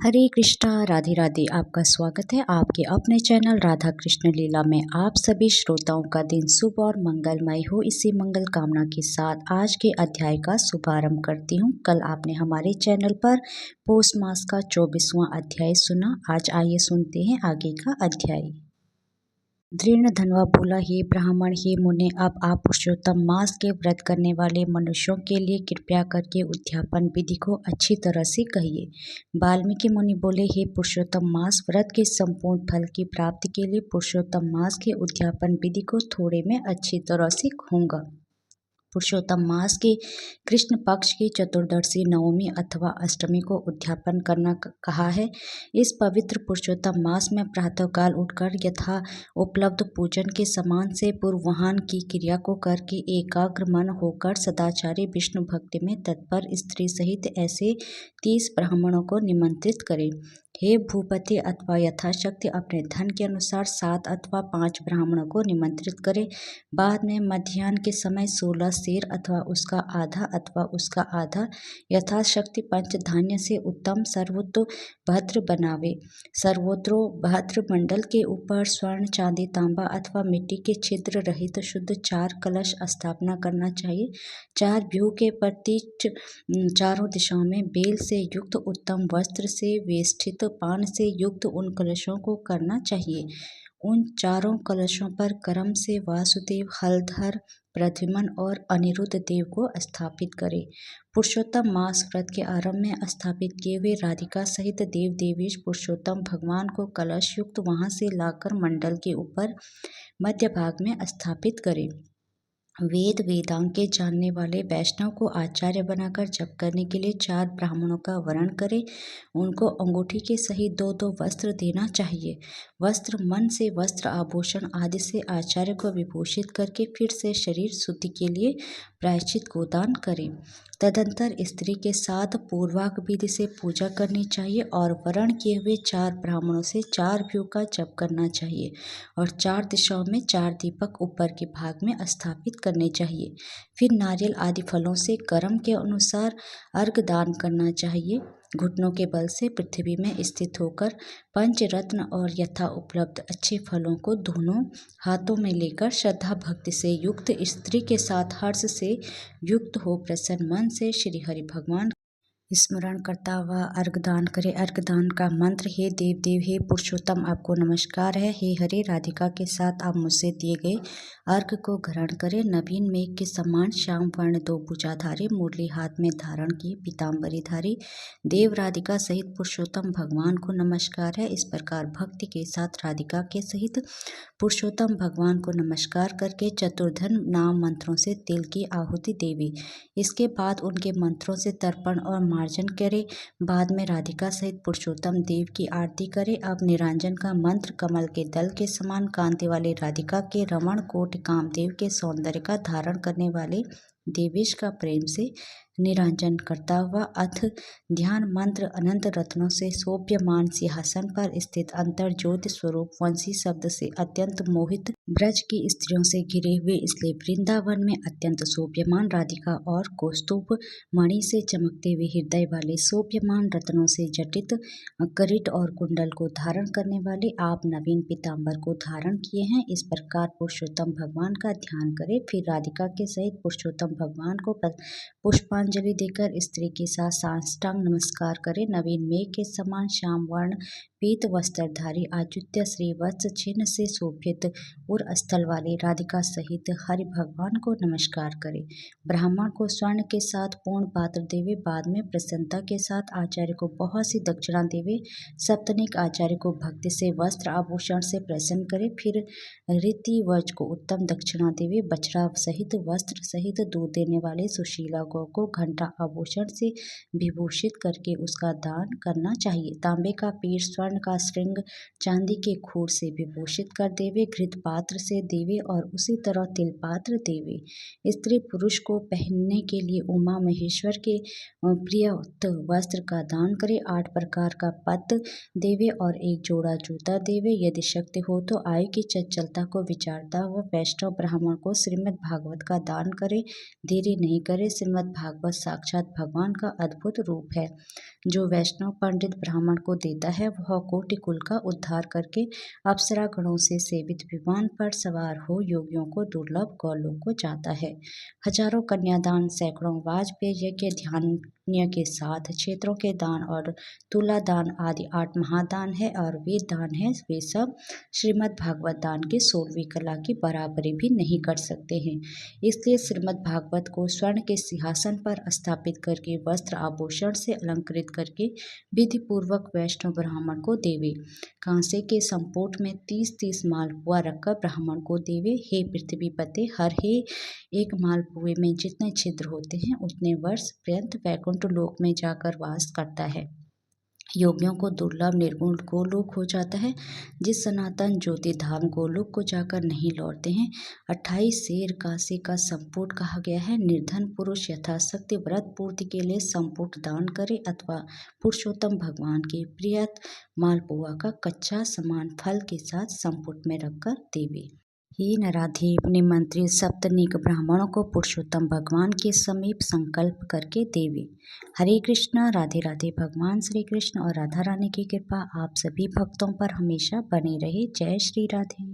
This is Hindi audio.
हरे कृष्णा राधे राधे। आपका स्वागत है आपके अपने चैनल राधा कृष्ण लीला में। आप सभी श्रोताओं का दिन शुभ और मंगलमय हो, इसी मंगल कामना के साथ आज के अध्याय का शुभारंभ करती हूँ। कल आपने हमारे चैनल पर पौष मास का 24वां अध्याय सुना। आज आइए सुनते हैं आगे का अध्याय। दृढ़धनवा बोला, हे ब्राह्मण, हे मुने, अब आप पुरुषोत्तम मास के व्रत करने वाले मनुष्यों के लिए कृपया करके उद्यापन विधि को अच्छी तरह से कहिए। वाल्मीकि मुनि बोले, हे पुरुषोत्तम मास व्रत के संपूर्ण फल की प्राप्ति के लिए पुरुषोत्तम मास के उद्यापन विधि को थोड़े में अच्छी तरह से कहूँगा। पुरुषोत्तम मास के कृष्ण पक्ष की चतुर्दशी, नवमी अथवा अष्टमी को उद्यापन करना कहा है। इस पवित्र पुरुषोत्तम मास में प्रातःकाल उठकर यथा उपलब्ध पूजन के समान से पूर्ववाहन की क्रिया को करके एकाग्र मन होकर सदाचारी विष्णु भक्ति में तत्पर स्त्री सहित ऐसे 30 ब्राह्मणों को निमंत्रित करें। हे भूपति, अथवा यथाशक्ति अपने धन के अनुसार 7 अथवा 5 ब्राह्मणों को निमंत्रित करें। बाद में मध्याह्न के समय 16 सेर अथवा उसका आधा यथाशक्ति पंचधान्य से उत्तम सर्वोत्तम भद्र बनावे। सर्वोत्तरो भद्र मंडल के ऊपर स्वर्ण, चांदी, तांबा अथवा मिट्टी के छिद्र रहित शुद्ध 4 कलश स्थापना करना चाहिए। 4 व्यूह के प्रतीक चारों दिशाओं में बेल से युक्त उत्तम वस्त्र से वेष्टित पान से युक्त उन कलशों को करना चाहिए। उन चारों कलशों पर क्रम से वासुदेव, हलधर, प्रद्युम्न और अनिरुद्ध देव को स्थापित करें। पुरुषोत्तम मास व्रत के आरंभ में स्थापित किए हुए राधिका सहित देव देवेश पुरुषोत्तम भगवान को कलश युक्त वहां से लाकर मंडल के ऊपर मध्य भाग में स्थापित करें। वेद वेदांग के जानने वाले वैष्णव को आचार्य बनाकर जप करने के लिए 4 ब्राह्मणों का वरण करें। उनको अंगूठी के सहित 2-2 वस्त्र देना चाहिए। वस्त्र मन से वस्त्र, आभूषण आदि से आचार्य को विभूषित करके फिर से शरीर शुद्धि के लिए प्रायश्चित गोदान करें। तदंतर स्त्री के साथ पूर्वाग विधि से पूजा करनी चाहिए और वरण किए हुए 4 ब्राह्मणों से 4 व्यू का जप करना चाहिए और 4 दिशाओं में 4 दीपक ऊपर के भाग में स्थापित करने चाहिए। फिर नारियल आदि फलों से कर्म के अनुसार अर्घ दान करना चाहिए। घुटनों के बल से पृथ्वी में स्थित होकर पंचरत्न और यथा उपलब्ध अच्छे फलों को दोनों हाथों में लेकर श्रद्धा भक्ति से युक्त स्त्री के साथ हर्ष से युक्त हो प्रसन्न मन से श्री हरि भगवान स्मरण करता हुआ अर्घदान करे। अर्घदान का मंत्र, हे देव देव, हे पुरुषोत्तम, आपको नमस्कार है। हे हरे, राधिका के साथ आप मुझसे दिए गए अर्घ को ग्रहण करें। नवीन मेघ के समान श्याम वर्ण 2 भुजाधारी मुरली हाथ में धारण की पीताम्बरी धारी देव राधिका सहित पुरुषोत्तम भगवान को नमस्कार है। इस प्रकार भक्ति के साथ राधिका के सहित पुरुषोत्तम भगवान को नमस्कार करके चतुर्धन नाम मंत्रों से तिल की आहुति देवी। इसके बाद उनके मंत्रों से तर्पण और मार्जन करे। बाद में राधिका सहित पुरुषोत्तम देव की आरती करे। अब निरांजन का मंत्र, कमल के दल के समान कांति वाले राधिका के रमण कोटि कामदेव के सौंदर्य का धारण करने वाले देवेश का प्रेम से निरांजन करता हुआ अथ ध्यान मंत्र अनंत रत्नों से शोभ्यमान सिंहासन पर स्थित अंतर ज्योति स्वरूप वंशी शब्द से अत्यंत मोहित ब्रज की स्त्रियों से घिरे हुए, इसलिए वृंदावन में अत्यंत शोभ्यमान राधिका और कौस्तुभ मणि से चमकते हुए हृदय वाले शोभ्यमान रत्नों से जटित करिट और कुंडल को धारण करने वाले आप नवीन पीताम्बर को धारण किए हैं। इस प्रकार पुरुषोत्तम भगवान का ध्यान करें। फिर राधिका के सहित पुरुषोत्तम भगवान को पुष्पांजलि देकर स्त्री के साथ साष्टांग नमस्कार करें। नवीन मेघ के समान श्याम वर्ण पीत वस्त्रधारी आद्युत्य श्रीवत्स चिन्ह से शोभित उर स्थल वाले राधिका सहित हरि भगवान को नमस्कार करें। ब्राह्मण को स्वर्ण के साथ पूर्ण पात्र देवे। बाद में प्रसन्नता के साथ आचार्य को बहुत सी दक्षिणा देवे। सप्तनिक आचार्य को भक्ति से वस्त्र आभूषण से प्रसन्न करे। फिर रीतिवज को उत्तम दक्षिणा देवे। बछड़ा सहित वस्त्र सहित दूध देने वाले सुशीला गौ को घंटा आभूषण से विभूषित करके उसका दान करना चाहिए। तांबे का पीर, स्वर्ण का श्रृंग, चांदी के खूर से विभूषित कर देवे। घृत पात्र से देवे और उसी तरह तिल पात्र देवे। स्त्री पुरुष को पहनने के लिए उमा महेश्वर के प्रिय वस्त्र का दान करे। 8 प्रकार का पत्र देवे और 1 जोड़ा जूता देवे। यदि शक्ति हो तो आयु की चंचलता को विचारता हुआ वैष्णव ब्राह्मण को श्रीमद् भागवत का दान करे। देरी नहीं करे। श्रीमद् भागवत भागवत साक्षात भगवान का अद्भुत रूप है। जो वैष्णव पंडित ब्राह्मण को देता है वह कोटि कुल का उद्धार करके अप्सरा गणों से सेवित विमान पर सवार हो योगियों को दुर्लभ गौलोक को जाता है। हजारों कन्यादान, सैकड़ों वाजपेय यज्ञ ध्यान के साथ क्षेत्रों के दान और तुला दान आदि 8 महादान है और वेद दान है, वे सब श्रीमद् भागवत दान की 16वीं कला की बराबरी भी नहीं कर सकते हैं। इसलिए श्रीमद् भागवत को स्वर्ण के सिंहासन पर स्थापित करके वस्त्र आभूषण से अलंकृत करके विधि पूर्वक वैष्णव ब्राह्मण को देवे। कांसे के संपुट में 30-30 मालपुआ रखकर ब्राह्मण को देवे। हे पृथ्वीपते, हर हे एक मालपुए में जितने छिद्र होते हैं उतने वर्ष पर्यंत वैकुंठ लोक में जाकर वास करता है। योगियों को दुर्लभ निर्गुण गोलोक हो जाता है, जिस सनातन ज्योति धाम गोलोक को जाकर नहीं लौटते हैं। 28 शेर काशी का संपुट कहा गया है। निर्धन पुरुष यथाशक्ति व्रत पूर्ति के लिए संपुट दान करे अथवा पुरुषोत्तम भगवान के प्रियत मालपुआ का कच्चा सामान फल के साथ संपुट में रखकर देवे। हे नराधीप, निमंत्रित सप्तनिक ब्राह्मणों को पुरुषोत्तम भगवान के समीप संकल्प करके देवे। हरे कृष्णा, राधे राधे। भगवान श्री कृष्ण और राधा रानी की कृपा आप सभी भक्तों पर हमेशा बनी रहे। जय श्री राधे।